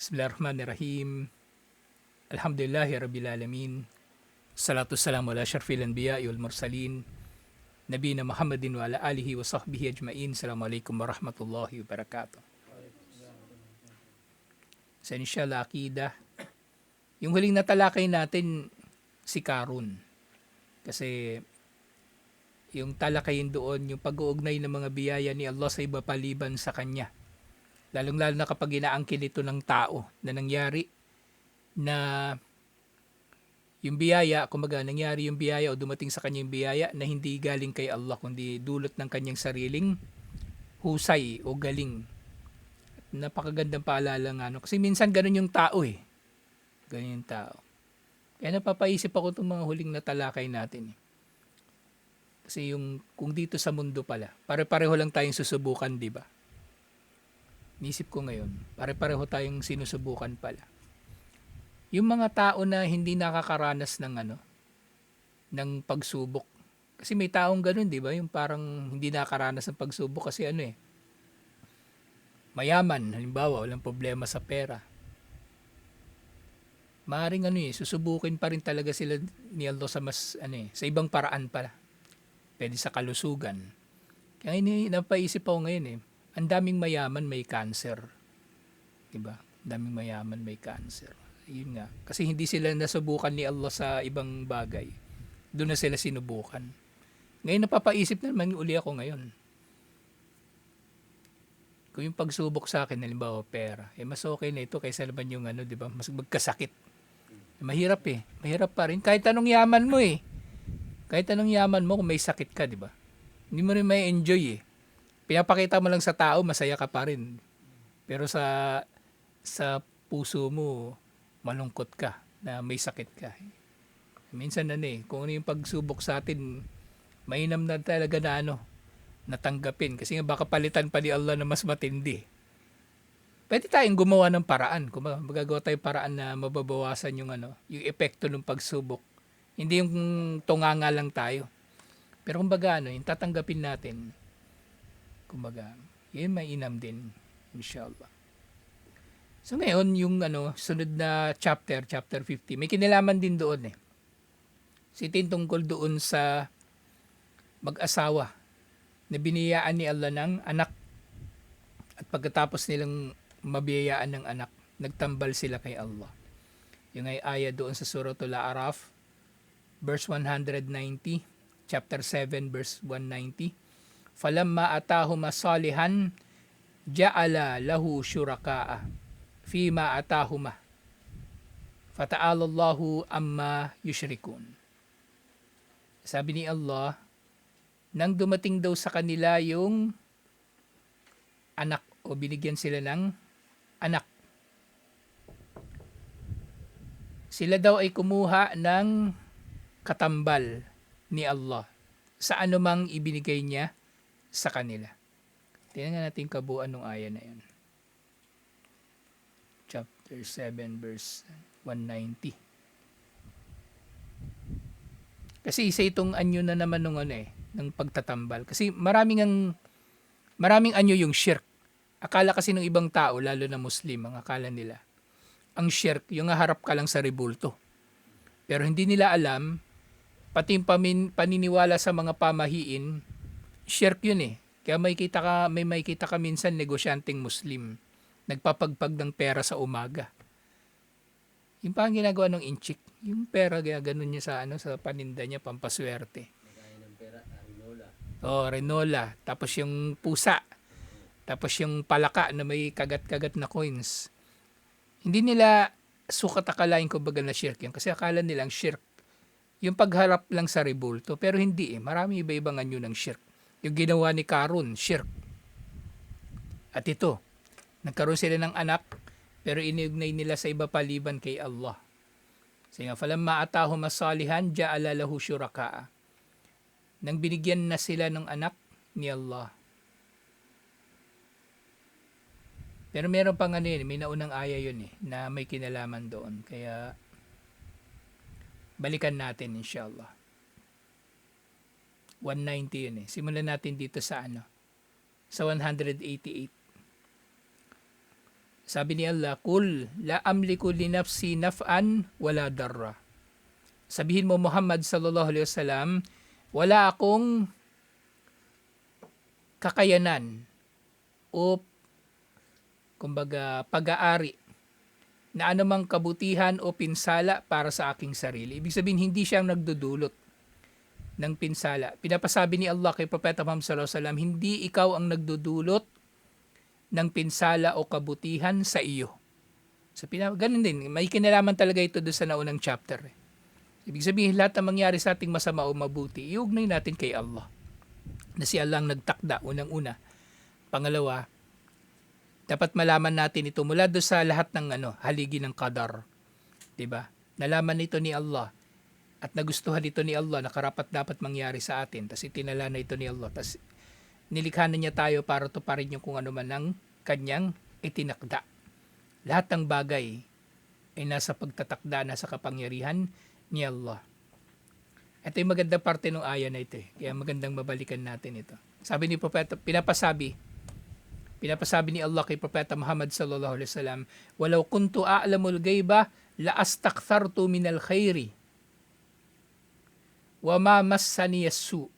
Bismillahirrahmanirrahim. Alhamdulillahi Rabbil Alamin. Salatu salamu ala syarfil anbiya wal mursalin. Nabina Muhammadin wa ala alihi wa sahbihi ajmain. Assalamualaikum warahmatullahi wabarakatuh. Sa inshallah akidah, yung huling natalakay natin si Karun. Kasi yung talakayin doon, yung pag-uugnay ng mga biyaya ni Allah sa iba paliban sa kanya. Lalong-lalo na kapag inaangkin ito ng tao na nangyari na yung biyaya, kumaga nangyari yung biyaya o dumating sa kanya yung biyaya na hindi galing kay Allah kundi dulot ng kanyang sariling husay o galing. Napakagandang paalala nga. No? Kasi minsan ganun yung tao eh. Ganun yung tao. Kaya napapaisip ako itong mga huling natalakay natin. Kasi yung kung dito sa mundo pala, pare-pareho lang tayong susubukan, di ba? Nisip ko ngayon, pare-pareho tayong sinusubukan pala. Yung mga tao na hindi nakakaranas ng pagsubok. Kasi may taong ganun, di ba? Yung parang hindi nakakaranas ng pagsubok kasi mayaman, halimbawa, walang problema sa pera. Maaring susubukin pa rin talaga sila ni Allah sa sa ibang paraan pala. Pwede sa kalusugan. Kaya napaisip ako ngayon ang daming mayaman may cancer. Diba? Daming mayaman may cancer. Yun nga. Kasi hindi sila nasubukan ni Allah sa ibang bagay. Doon na sila sinubukan. Ngayon napapaisip naman uli ako ngayon. Kung yung pagsubok sa akin, halimbawa pera, mas okay na ito kaysa naman yung di ba? Mas magkasakit. Mahirap Mahirap pa rin. Kahit anong yaman mo Kahit anong yaman mo kung may sakit ka, di ba? Hindi mo rin may enjoy Pinapakita mo lang sa tao, masaya ka pa rin. Pero sa puso mo, malungkot ka na may sakit ka. Minsan kung ano yung pagsubok sa atin, mainam na talaga na natanggapin. Kasi nga baka palitan pa ni Allah na mas matindi. Pwede tayong gumawa ng paraan. Kung magagawa tayong paraan na mababawasan yung yung epekto ng pagsubok. Hindi yung tunganga lang tayo. Pero kumbaga yung tatanggapin natin, kumbaga, yun mainam din, inshallah. So ngayon, yung sunod na chapter 50, may kinalaman din doon Sitin tungkol doon sa mag-asawa na biniyaan ni Allah ng anak. At pagkatapos nilang mabiyayaan ng anak, nagtambal sila kay Allah. Yung ay aya doon sa Suratul A'raf, verse 190, chapter 7, verse 190. Falamma atahuma salihan ja'ala lahu syuraka'a fima atahuma fata'ala Allahu amma yushrikun. Sabi ni Allah, nang dumating daw sa kanila yung anak o binigyan sila ng anak, sila daw ay kumuha ng katambal ni Allah sa anumang ibinigay niya sa kanila. Tingnan natin kabuuan ng aya na yun. Chapter 7 verse 190. Kasi isa itong anyo na naman ng pagtatambal. Kasi maraming anyo yung shirk. Akala kasi ng ibang tao, lalo na Muslim, ang akala nila, ang shirk, yung harap ka lang sa rebulto. Pero hindi nila alam, pati yung paniniwala sa mga pamahiin, shirk yun Kaya may makita ka minsan negosyanteng Muslim, nagpapagpag ng pera sa umaga. Yung parang ginagawa ng inchik, yung pera ganun niya sa paninda niya, pampaswerte. Renola. Tapos yung pusa. Tapos yung palaka na may kagat-kagat na coins. Hindi nila sukat akalain kumbaga na shirk yun. Kasi akala nilang shirk yung pagharap lang sa rebulto. Pero hindi Marami iba-ibang anyo ng shirk. Yung ginawa ni Karun, shirk. At ito, nagkaroon sila ng anak, pero iniugnay nila sa iba paliban kay Allah. Kasi nga, falamma atahum as-salihan, ja'ala lahu syuraka'a. Nang binigyan na sila ng anak ni Allah. Pero meron pang may naunang aya yun na may kinalaman doon. Kaya, balikan natin inshallah. 190 yun Simulan natin dito sa sa 188. Sabi ni Allah, "Kul la amliku li nafsi naf'an wala darra." Sabihin mo Muhammad sallallahu alaihi wasallam, wala akong kakayanan o kumbaga pag-aari na anumang kabutihan o pinsala para sa aking sarili. Ibig sabihin, hindi siyang nagdudulot ng pinsala. Pinapasabi ni Allah kay Propeta Muhammad sallallahu alaihi wasallam, hindi ikaw ang nagdudulot ng pinsala o kabutihan sa iyo. So, ganun din, may kinalaman talaga ito doon sa naunang chapter. Ibig sabihin, lahat ng mangyari sa ating masama o mabuti, iugnay natin kay Allah. Na si Allah ang nagtakda, unang-una. Pangalawa, dapat malaman natin ito mula doon sa lahat ng haligi ng qadar. Diba? Nalaman nito ni Allah at nagustuhan ito ni Allah na karapat dapat mangyari sa atin. Tapos itinala na ito ni Allah. Tapos nilikha na niya tayo para tuparin yung kung ano man ang kanyang itinakda. Lahat ng bagay ay nasa pagtatakda, nasa kapangyarihan ni Allah. Ito yung magandang parte ng aya na ito. Kaya magandang mabalikan natin ito. Sabi ni Propeta, pinapasabi ni Allah kay Propeta Muhammad sallallahu alaihi wasallam, "Walau kuntu a'lamul ghaiba la astakthartu minal khairi wa ma massani as-su."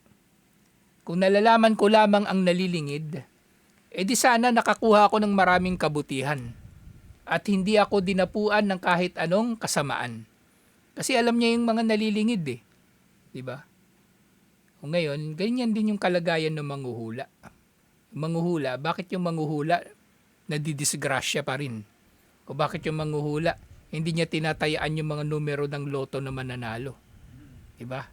Kung nalalaman ko lamang ang nalilingid, di sana nakakuha ako ng maraming kabutihan at hindi ako dinapuan ng kahit anong kasamaan. Kasi alam niya yung mga nalilingid Diba? O ngayon, ganyan din yung kalagayan ng manghuhula. Manghuhula, bakit yung manghuhula nadidisgrasya pa rin? O bakit yung manghuhula hindi niya tinatayaan yung mga numero ng loto na mananalo? Diba?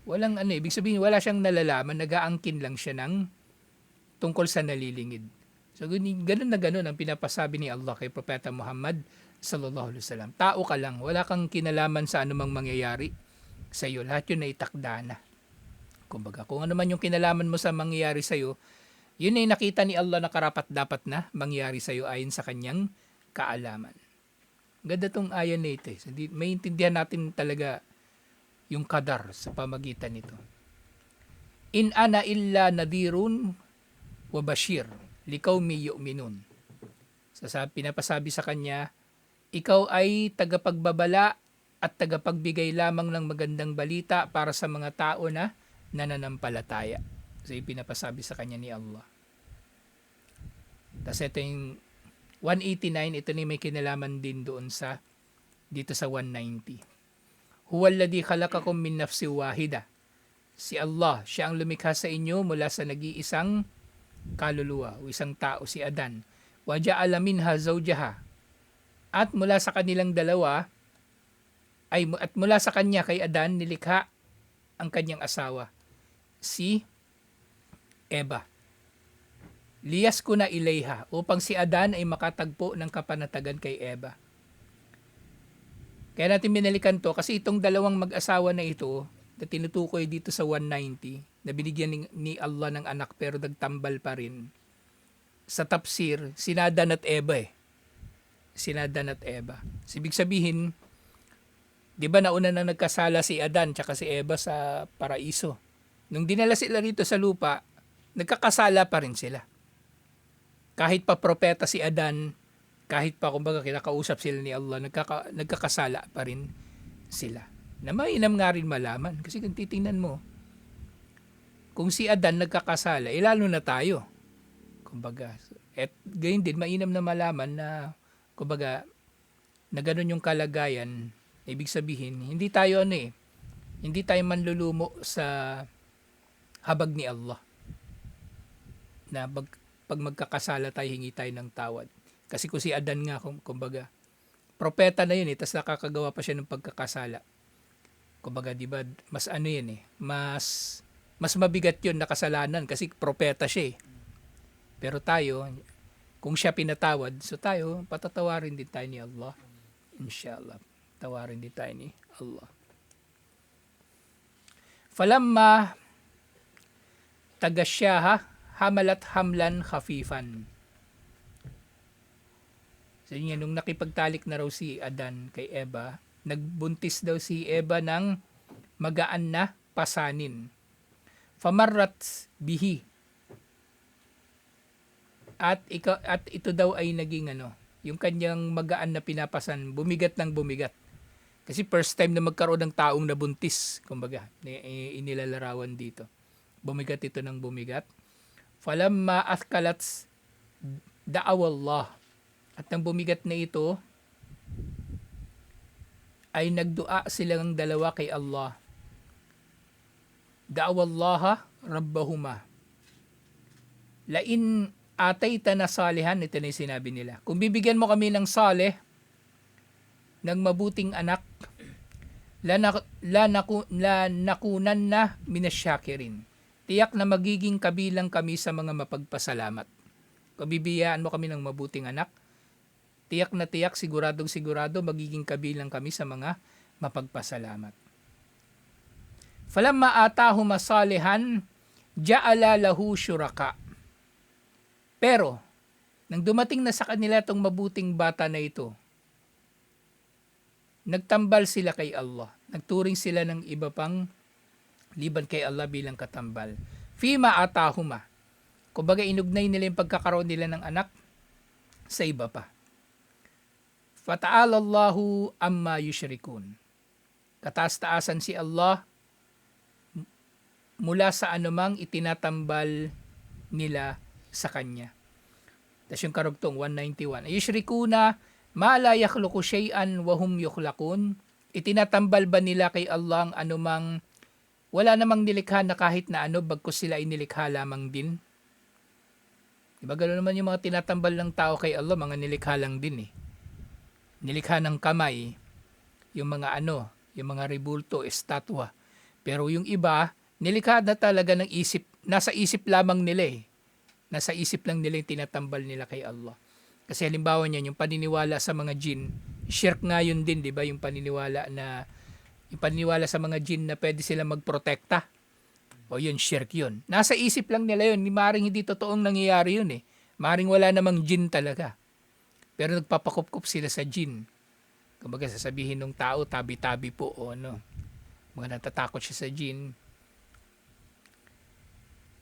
Walang ibig sabihin wala siyang nalalaman, nag-aangkin lang siya ng tungkol sa nalilingid. So ganun na ganun ang pinapasabi ni Allah kay Propeta Muhammad sallallahu alaihi wasallam. Tao ka lang, wala kang kinalaman sa anumang mangyayari sa iyo. Lahat yun ay itakda na. Kumbaga, kung ano man yung kinalaman mo sa mangyayari sa iyo, yun ay nakita ni Allah na karapat dapat na mangyari sa iyo ayon sa kanyang kaalaman. Ganda tong ayan na ito. So, may intindihan natin talaga yung qadar sa pamagitan nito. In ana illa nadirun wa bashir liqaumi yu'minun. So, pinapasabi sa kanya, ikaw ay tagapagbabala at tagapagbigay lamang ng magandang balita para sa mga tao na nananampalataya. So, ipinapasabi sa kanya ni Allah. Tapos ito yung 189, ito ni may kinalaman din doon dito sa 190. Huwalladhi khalaqakum min nafsi wahida. Si Allah, siya ang lumikha sa inyo mula sa nag-iisang kaluluwa o isang tao, si Adan. Wa ja'ala minha zawjaha. At mula sa kanilang dalawa, at mula sa kanya kay Adan, nilikha ang kanyang asawa, si Eva. Liyas ko na ilayha, upang si Adan ay makatagpo ng kapanatagan kay Eva. Kaya natin binalikan to kasi itong dalawang mag-asawa na ito na tinutukoy dito sa 190 na binigyan ni Allah ng anak pero nagtambal pa rin. Sa tafsir, sina Adan at Eva Sina Adan at Eva. Ibig sabihin, di ba nauna na nagkasala si Adan tsaka si Eva sa paraiso. Nung dinala sila rito sa lupa, nagkakasala pa rin sila. Kahit pa propeta si Adan, kahit pa kumbaga kinakausap sila ni Allah, nagkakasala pa rin sila. Na mainam nga rin malaman. Kasi kung titingnan mo, kung si Adan nagkakasala, lalo na tayo. Kumbaga, at gayon din, mainam na malaman na, kumbaga, na ganun yung kalagayan. Ibig sabihin, hindi tayo hindi tayo manlulumo sa habag ni Allah. Na pag magkakasala tayo, hingi tayo ng tawad. Kasi kung si Adan nga, kumbaga, propeta na yun tapos nakakagawa pa siya ng pagkakasala. Kumbaga, di ba, mas mas mabigat yun na kasalanan kasi propeta siya Pero tayo, kung siya pinatawad, so tayo, patatawarin din tayo ni Allah. Inshallah. Tawarin din tayo ni Allah. Falamma tagasyaha hamalat hamlan khafifan. So yun, nung nakipagtalik na raw si Adan kay Eva, nagbuntis daw si Eva ng magaan na pasanin. Famarrat bihi. At ito daw ay naging yung kanyang magaan na pinapasan, bumigat ng bumigat. Kasi first time na magkaroon ng taong nabuntis, kumbaga, inilalarawan dito. Bumigat ito ng bumigat. Falamma athkalats da'awallah. At nang bumigat na ito, ay nagdua silang dalawa kay Allah. Da'awallaha rabbahuma. Lain ataytana salihan, ito na yung sinabi nila. Kung bibigyan mo kami ng saleh, ng mabuting anak, nakunan na minasyakirin. Tiyak na magiging kabilang kami sa mga mapagpasalamat. Kung bibiyaan mo kami ng mabuting anak, tiyak na tiyak, siguradong sigurado, magiging kabilang kami sa mga mapagpasalamat. Falamma atahuma salihan, ja'ala lahu syuraka. Pero, nang dumating na sa kanila itong mabuting bata na ito, nagtambal sila kay Allah. Nagturing sila ng iba pang liban kay Allah bilang katambal. Fima atahuma. Kumbaga inugnay nila yung pagkakaroon nila ng anak sa iba pa. Fata'ala Allahu amma yushrikun. Kataas-taasan si Allah mula sa anumang itinatambal nila sa Kanya. Tapos yung karugtong 191. Yushrikuna ma la yakhluqu shay'an wa hum yukhlaqun. Itinatambal ba nila kay Allah ang anumang wala namang nilikha na kahit na ano bagkus sila inilikha lamang din? Diba gano'n naman yung mga tinatambal ng tao kay Allah, mga nilikha lang din eh. Nilikha ng kamay, yung mga yung mga rebulto, estatwa. Pero yung iba, nilikha na talaga ng isip, nasa isip lamang nila eh. Nasa isip lang nila yung tinatambal nila kay Allah. Kasi halimbawa niyan, yung paniniwala sa mga jinn, shirk nga yun din, di ba? Yung paniniwala sa mga jinn na pwede sila magprotekta. O yun, shirk yun. Nasa isip lang nila yun. Maring hindi totoong nangyayari yun eh. Maring wala namang jinn talaga. Pero nagpapakupkup sila sa jinn. Kumbaga sasabihin ng tao, tabi-tabi po o ano. Mga natatakot siya sa jinn.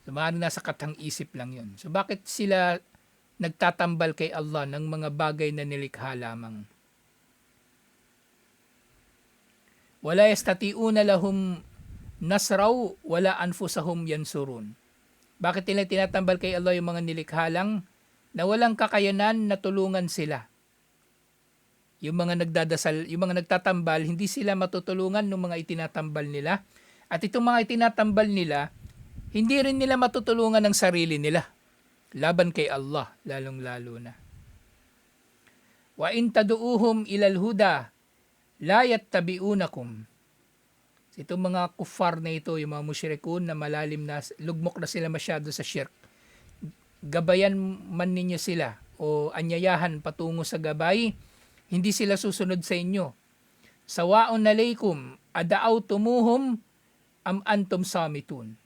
So maring nasa katang isip lang yun. So bakit sila nagtatambal kay Allah ng mga bagay na nilikha lamang? Wala yastati'una lahum nasraw wala anfusahum yansurun. Bakit nila tinatambal kay Allah yung mga nilikha lang na walang kakayanan na tulungan sila? Yung mga nagdadasal, yung mga nagtatambal, hindi sila matutulungan ng mga itinatambal nila. At itong mga itinatambal nila, hindi rin nila matutulungan ng sarili nila. Laban kay Allah, lalong-lalo na. Wa in tadu'uhum ilal huda, la yattabi'unakum. Itong mga kuffar na ito, yung mga musyrikun na malalim na, lugmok na sila masyado sa shirk. Gabayan man ninyo sila o anyayahan patungo sa gabay, hindi sila susunod sa inyo. Sawaun alaykum ada'awtumuhum am antum samitun.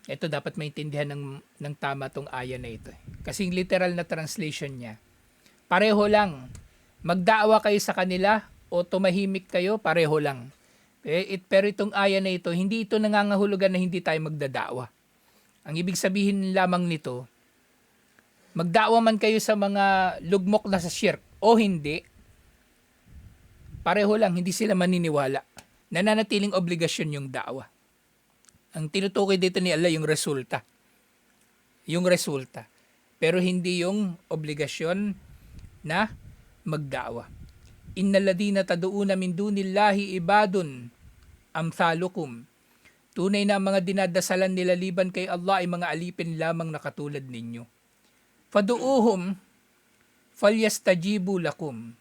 Ito dapat maintindihan ng tama tong aya na ito. Kasi literal na translation niya. Pareho lang. Magdaawa kayo sa kanila o tumahimik kayo, pareho lang. Pero itong aya na ito, hindi ito nangangahulugan na hindi tayo magdadaawa. Ang ibig sabihin lamang nito, magdaawa man kayo sa mga lugmok na sa shirk o hindi, pareho lang, hindi sila maniniwala. Nananatiling obligasyon yung daawa. Ang tinutukoy dito ni Allah yung resulta. Yung resulta. Pero hindi yung obligasyon na magdaawa. Innal ladina tad'una min dunillahi ibadun amthalukum. Tunay na ang mga dinadasalan nila liban kay Allah ay mga alipin lamang na katulad ninyo. Fadu'uhum falyastajibu lakum.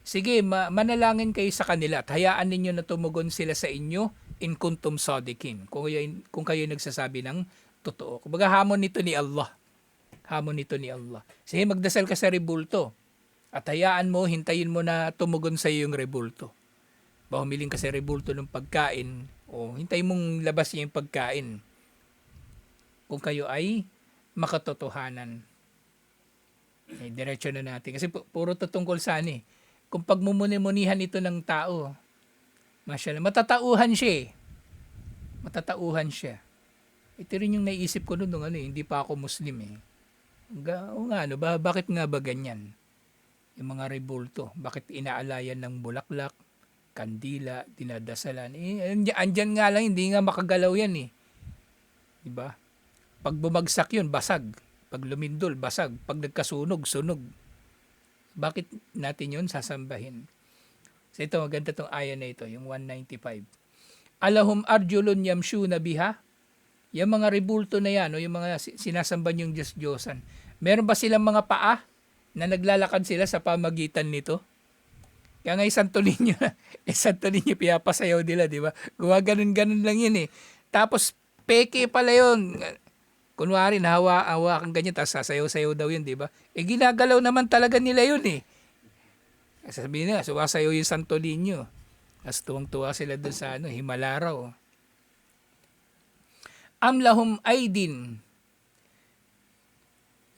Sige, manalangin kayo sa kanila at hayaan ninyo na tumugon sila sa inyo in kuntum sadikin. Kung kayo nagsasabi ng totoo. Kumbaga hamon nito ni Allah. Hamon nito ni Allah. Sige, magdasal ka sa rebulto. At hayaan mo, hintayin mo na tumugon sa iyo yung rebulto. Ba humiling ka sa rebulto ng pagkain, o hintayin mong labas niya yung pagkain. Kung kayo ay makatotohanan. Diretso na natin. Kasi puro tutungkol sa ano eh. Kung pagmumuni-munihan ito ng tao, masyaallah, matatauhan siya eh. Matatauhan siya. Ito rin yung naisip ko noon, hindi pa ako Muslim eh. O nga, ano ba, bakit nga ba ganyan? Yung mga rebulto, bakit inaalayan ng bulaklak, kandila, dinadasalan? Andyan nga lang, hindi nga makagalaw yan eh. Diba? Pag bumagsak yun, basag. Pag lumindol, basag. Pag nagkasunog, sunog. Bakit natin yun sasambahin? So ito, maganda tong aya na ito, yung 195. Alahum arjulun yamshuna biha. Yung mga rebulto na yan, o yung mga sinasamba yung Diyos-Diyosan, meron ba silang mga paa na naglalakad sila sa pamagitan nito? Kaya nga Santo Niño, Santo Niño piyapasayaw nila, di ba? Gumaganon-ganon lang yun eh. Tapos, peke pala yun. Kunwari, nahawa-hawakan ganyan, tapos sasayaw-sayaw daw yun, di ba? Ginagalaw naman talaga nila yun eh. Sabihin nila, sumasayaw yung Santo Niño. Tapos tuwang-tuwa sila dun sa Himala raw. Amlahum aidin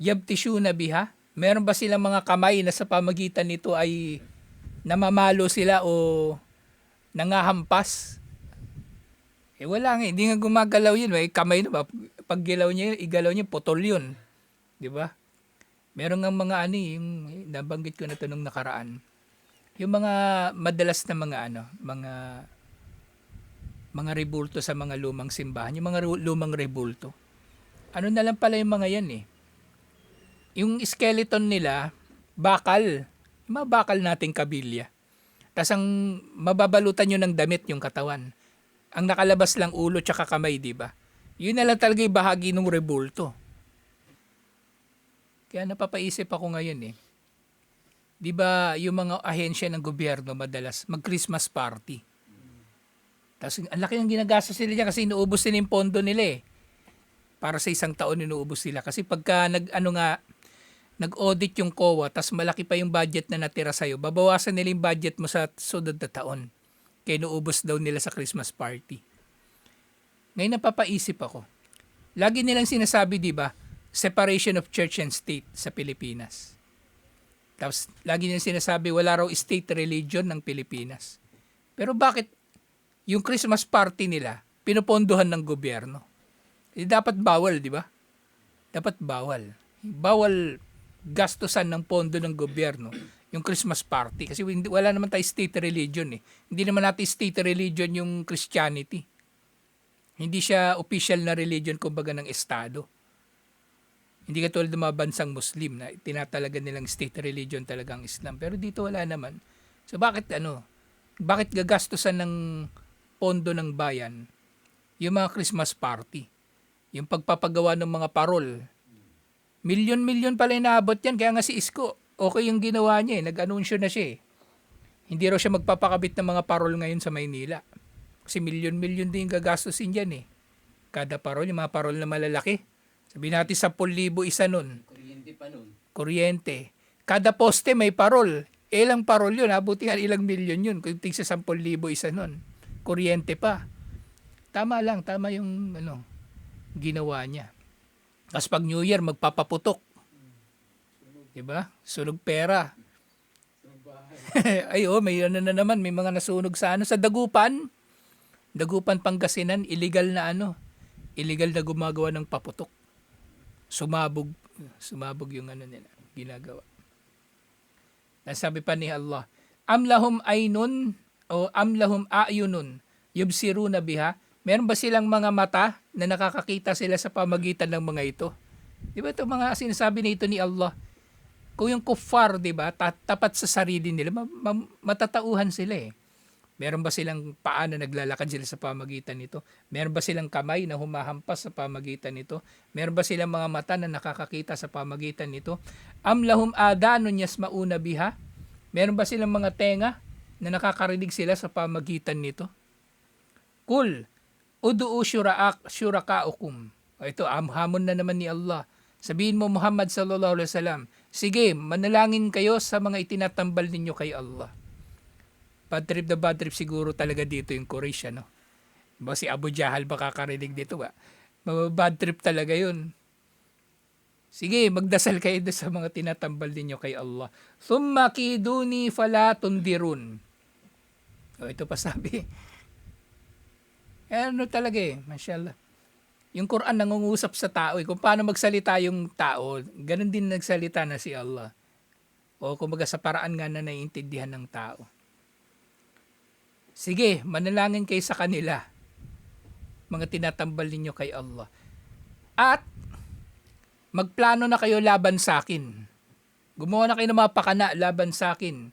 yabtishuna biha. Meron ba silang mga kamay na sa pamagitan nito ay namamalo sila o nangahampas? Wala nga, hindi nga gumagalaw yun. May kamay na ba? Pag igalaw niya, putol yun. Di ba? Meron nga mga yung nabanggit ko na ito nung nakaraan. Yung mga madalas na mga rebulto sa mga lumang simbahan, yung mga lumang rebulto. Ano na lang pala yung mga yan eh. Yung skeleton nila, bakal. Yung mga bakal nating kabilya. Tapos ang mababalutan nyo ng damit yung katawan. Ang nakalabas lang ulo tsaka kamay, di ba? Yun na lang talaga yung bahagi ng rebulto. Kaya napapaisip ako ngayon eh. Di ba yung mga ahensya ng gobyerno madalas mag-Christmas party? Tapos ang laki ng ginagasa sila dyan kasi inuubos nila yung pondo nila eh. Para sa isang taon inuubos sila. Kasi pagka nag-audit yung COA, tapos malaki pa yung budget na natira sa'yo, babawasan nila yung budget mo sa sunod na taon. Kaya inuubos daw nila sa Christmas party. Ngayon napapaisip ako. Lagi nilang sinasabi, di ba, separation of church and state sa Pilipinas. Tapos lagi nilang sinasabi, wala raw state religion ng Pilipinas. Pero bakit yung Christmas party nila, pinupondohan ng gobyerno? Dapat bawal, di ba? Dapat bawal. Bawal gastusan ng pondo ng gobyerno yung Christmas party. Kasi wala naman tayo state religion eh. Hindi naman natin state religion yung Christianity. Hindi siya official na religion kumbaga ng Estado. Hindi katulad ng mga bansang Muslim na tinatalaga nilang state religion talaga ang Islam. Pero dito wala naman. So bakit gagastusan ng pondo ng bayan yung mga Christmas party? Yung pagpapagawa ng mga parol. Milyon-milyon pala inaabot yan. Kaya nga si Isko, okay yung ginawa niya eh. Nag-anunsyo na siya eh. Hindi raw siya magpapakabit ng mga parol ngayon sa Maynila. Kasi milyon-milyon din gagastusin dyan eh. Kada parol, yung mga parol na malalaki. Sabihin natin 10,000 isa nun. Kuryente pa nun. Kuryente. Kada poste may parol. Ilang parol yun, abuti nga ilang milyon yun. Kung tingsa 10,000 isa nun. Kuryente pa. Tama lang, tama yung ginawa niya. Tapos pag New Year, magpapaputok. Diba? Sunog pera. Ay may na naman, may mga nasunog sa sa Dagupan. Dagupan, Pangasinan, illegal na illegal na gumagawa ng paputok. Sumabog yung nila, ginagawa. Nasabi pa ni Allah, amlahum aynun o amlahum ayunun yubsiruna biha. Meron ba silang mga mata na nakakakita sila sa pamagitan ng mga ito? Di ba ito mga sinasabi na ito ni Allah? Kung yung kuffar, di ba, tapat sa sarili nila, matatauhan sila eh. Meron ba silang paa na naglalakad sila sa pamagitan nito? Meron ba silang kamay na humahampas sa pamagitan nito? Meron ba silang mga mata na nakakakita sa pamagitan nito? Am lahum adanun yasmauna biha? Meron ba silang mga tenga na nakakarinig sila sa pamagitan nito? Kul, udu'u syurakaukum. Ito, hamon na naman ni Allah. Sabihin mo Muhammad sallallahu alaihi wasallam, sige, manalangin kayo sa mga itinatambal ninyo kay Allah. Bad trip siguro talaga dito yung Quraysh, Ba si Abu Jahal ba kakarinig dito ba? Bad trip talaga yun. Sige, magdasal kayo sa mga tinatambal ninyo kay Allah. Thumma kiduni fala tundirun. Ito pa sabi. Talaga mashallah. Yung Quran nangungusap sa tao. Kung paano magsalita yung tao, ganun din nagsalita na si Allah. O kumbaga sa paraan nga na naiintindihan ng tao. Sige, manalangin kayo sa kanila. Mga tinatambal ninyo kay Allah. At magplano na kayo laban sa akin. Gumawa na kayo ng mga pakana laban sa akin.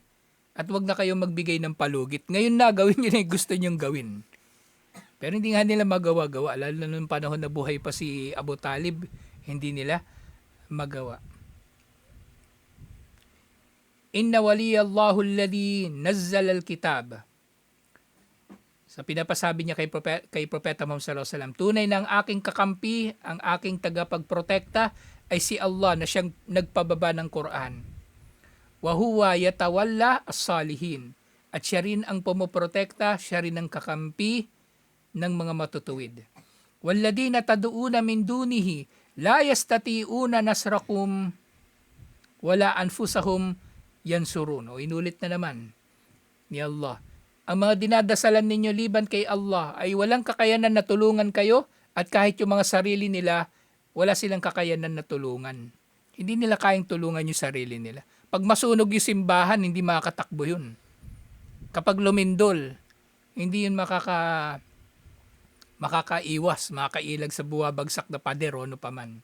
At wag na kayo magbigay ng palugit. Ngayon na, gawin nyo na yung gusto nyong gawin. Pero hindi nga nila magawa-gawa. Lalo na nung panahon na buhay pa si Abu Talib, hindi nila magawa. Inna waliyallahu alladhi nazzala al-kitab. Sa pinapasabi niya kay Propeta Muhammad sallallahu alaihi wasallam, tunay na ang aking kakampi, ang aking tagapagprotekta ay si Allah na siyang nagpababa ng Quran. Wa huwa yatawalla as-salihin. At siya rin ang pumoprotekta, siya rin ang kakampi ng mga matutuwid. Walladina tad'una min dunihi la yastati'una nasrakum wala anfusahum yansurun. O inulit na naman ni Allah. Ang mga dinadasalan ninyo liban kay Allah ay walang kakayanan na tulungan kayo at kahit yung mga sarili nila, wala silang kakayanan na tulungan. Hindi nila kayang tulungan yung sarili nila. Pag masunog yung simbahan, hindi makakatakbo yun. Kapag lumindol, hindi yun makakaiwas, makakailag sa buwabagsak na pader o ano paman.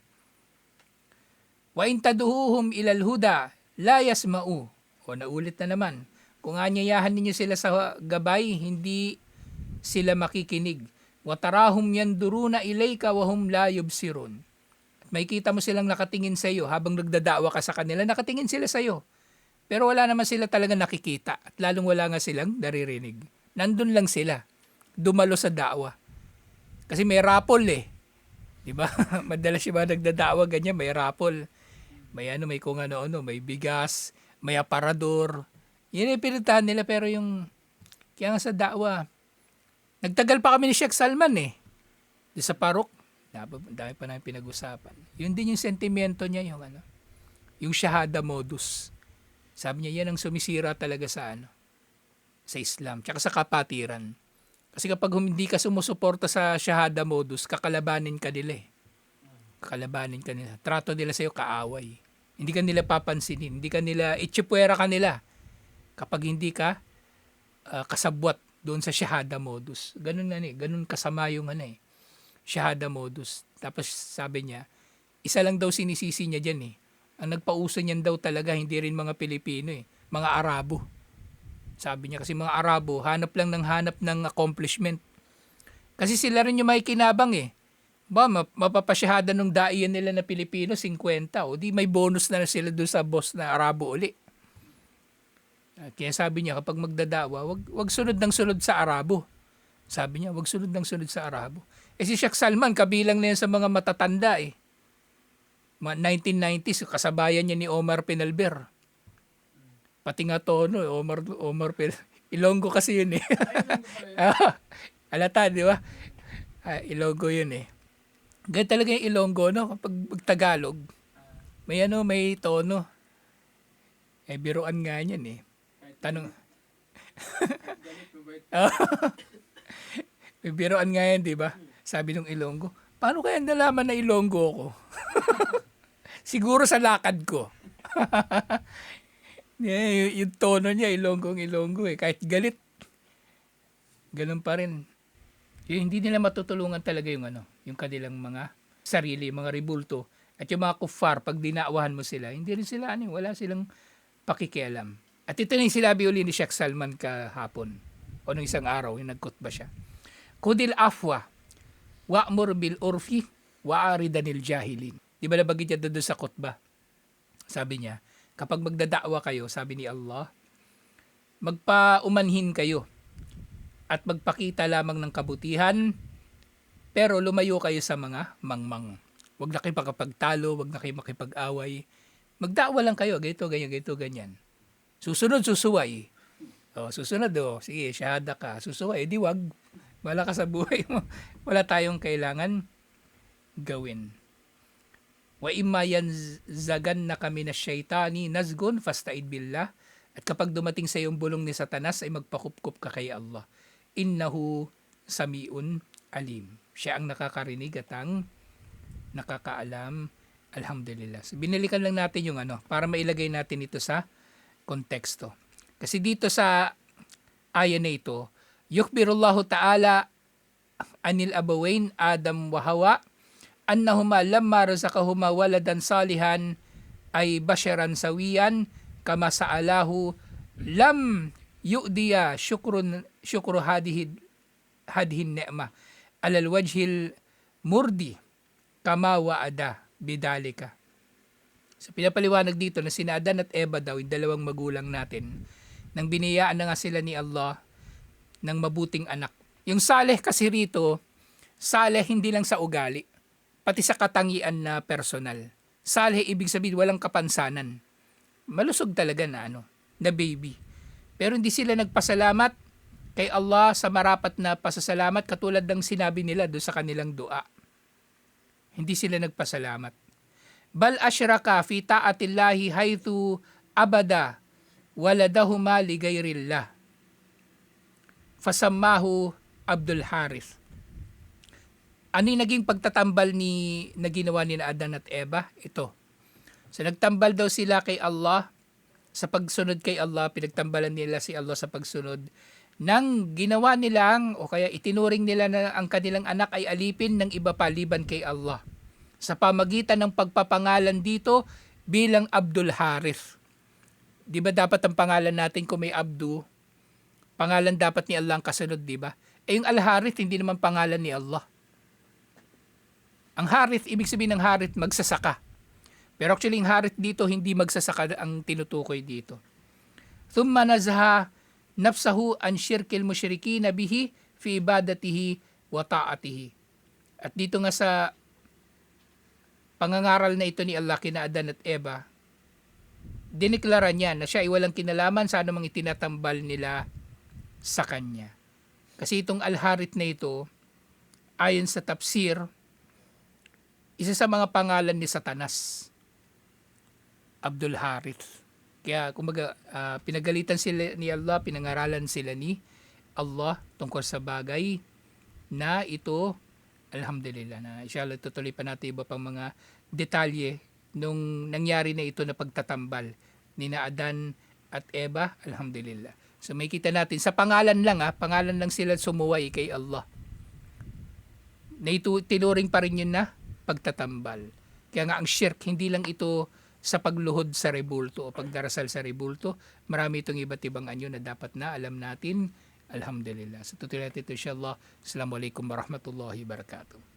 Wa in taduhuhum ilal huda la yasma'u. O naulit na naman. Kung anyayahan ninyo sila sa gabay, hindi sila makikinig. Wa tarahum yanduruna ilayka wa hum la yubsirun. At makikita mo silang nakatingin sa iyo habang nagdadawa ka sa kanila, nakatingin sila sa iyo. Pero wala naman sila talaga nakikita at lalong wala nga silang naririnig. Nandun lang sila. Dumalo sa da'wa. Kasi may rapol eh. 'Di ba? Madalas yung mga nagdadawa ganyan, may rapol. May may kung ano-ano, may bigas, may aparador. Yan yung pinuntahan nila pero yung kaya nga sa da'wa. Nagtagal pa kami ni Sheikh Salman eh. Di sa parok. Dami pa namin pinag-usapan. Yun din yung sentimento niya, yung shahada modus. Sabi niya, yan ang sumisira talaga sa sa Islam, tsaka sa kapatiran. Kasi kapag hindi ka sumusuporta sa shahada modus, kakalabanin ka nila eh. Kakalabanin ka nila. Trato nila sa'yo kaaway. Hindi ka nila papansinin. Hindi ka nila, itsipwera ka nila. Kapag hindi ka kasabwat doon sa shahada modus. Ganun ganun kasama yung shahada modus. Tapos sabi niya, isa lang daw sinisisi niya dyan eh. Ang nagpauso niyan daw talaga, hindi rin mga Pilipino eh. Mga Arabo. Sabi niya kasi mga Arabo, hanap ng accomplishment. Kasi sila rin yung may kinabang eh. Mapapasyahada nung daiyan nila na Pilipino, 50. O di may bonus na sila doon sa boss na Arabo uli. Kaya sabi niya, kapag magdadawa, wag sunod ng sunod sa Arabo. Sabi niya, wag sunod ng sunod sa Arabo. Si Sheikh Salman, kabilang na yan sa mga matatanda eh. 1990s, kasabayan niya ni Omar Penalver. Pati nga tono, Omar Ilonggo kasi yun eh. Alata, di ba? Ilonggo yun eh. Ganyan talaga yung Ilonggo, no? Kapag Tagalog, may tono. Biruan nga yan eh. Tanong. May biruan nga yan, di ba? Sabi ng Ilonggo, paano kaya nalaman na Ilonggo ko? Siguro sa lakad ko. Yung tono niya, Ilonggo eh. Kahit galit, ganun pa rin. Hindi nila matutulungan talaga yung kanilang mga sarili, mga ribulto. At yung mga kuffar, pag dinaawahan mo sila, hindi rin sila, wala silang pakikialam. At ito na yung sinabi uli ni Sheikh Salman kahapon. O nung isang araw, yung nagkutba siya. Kudil afwa, wa'mur bil urfi, wa'aridanil jahilin. Di ba nabagit niya doon sa khutbah? Sabi niya, kapag magdadakwa kayo, sabi ni Allah, magpaumanhin kayo at magpakita lamang ng kabutihan, pero lumayo kayo sa mga mangmang. Huwag na kayo makapagtalo, huwag na kayo makipag-away. Magdakwa lang kayo, ganito, ganyan. Susunod, susuway. Susunod, sige, shahada ka. Susuway, di wag. Wala ka sa buhay mo. Wala tayong kailangan gawin. Wa imma yanzagan na kami na syaitani nazgun fasta'id billah. At kapag dumating sa iyong bulong ni Satanas ay magpakupkup ka kay Allah. Innahu samiun alim. Siya ang nakakarinig at ang nakakaalam. Alhamdulillah. So, binalikan lang natin yung para mailagay natin ito sa konteksto. Kasi dito sa aya na ito, yukbirullahu ta'ala anil abawain Adam wa Hawa annahuma lamma razaqahuma waladan salihan ay basharan sawiyan kama sa'alahu lam yu'diya syukru hadhin ni'mah alal wajhil murdi kama wa'ada bidalika. So pinapaliwanag dito na sina Adan at Eva daw, yung dalawang magulang natin, nang biniyaan na nga sila ni Allah ng mabuting anak. Yung saleh kasi rito, saleh hindi lang sa ugali, pati sa katangian na personal. Saleh ibig sabihin walang kapansanan. Malusog talaga na baby. Pero hindi sila nagpasalamat kay Allah sa marapat na pasasalamat katulad ng sinabi nila doon sa kanilang dua. Hindi sila nagpasalamat. Bal asyraka fi ta'atillahi haythu abada waladahuma li gairillah. Fasammahu Abdul Harith. Ano yung naging pagtatambal na ginawa ni Adan at Eva? Ito. So nagtambal daw sila kay Allah sa pagsunod kay Allah, pinagtambalan nila si Allah sa pagsunod nang ginawa nilang o kaya itinuring nila na ang kanilang anak ay alipin ng iba pa liban kay Allah. Sa pamagitan ng pagpapangalan dito bilang Abdul Harith. Di ba dapat ang pangalan natin kung may Abdu, pangalan dapat ni Allah ang kasunod, di ba? Yung Al-Harith hindi naman pangalan ni Allah. Ang Harith, ibig sabihin ng Harith, magsasaka. Pero actually, yung Harith dito, hindi magsasaka ang tinutukoy dito. Thumma nazaha nafsahu an syirkil musyrikina bihi fi ibadatihi wa ta'atihi. At dito nga sa pangangaral na ito ni Allah kina Adan at Eva, diniklara niya na siya ay walang kinalaman sa anumang itinatambal nila sa kanya. Kasi itong Al-Harith na ito, ayon sa tafsir, isa sa mga pangalan ni Satanas, Abdul Harith. Kaya kumbaga pinagalitan sila ni Allah, pinangaralan sila ni Allah tungkol sa bagay na ito. Alhamdulillah na inshallah tutuloy pa natin iba pang mga detalye nung nangyari na ito na pagtatambal ni Adan at Eva. Alhamdulillah. So may kita natin sa pangalan lang pangalan lang sila sumuway kay Allah. Na ito tinuring pa rin yun na pagtatambal. Kaya nga ang shirk hindi lang ito sa pagluhod sa rebulto o pagdarasal sa rebulto. Marami itong iba't ibang anyo na dapat na alam natin. Alhamdulillah. So tutuloy natin ito inshallah. Assalamualaikum warahmatullahi wabarakatuh.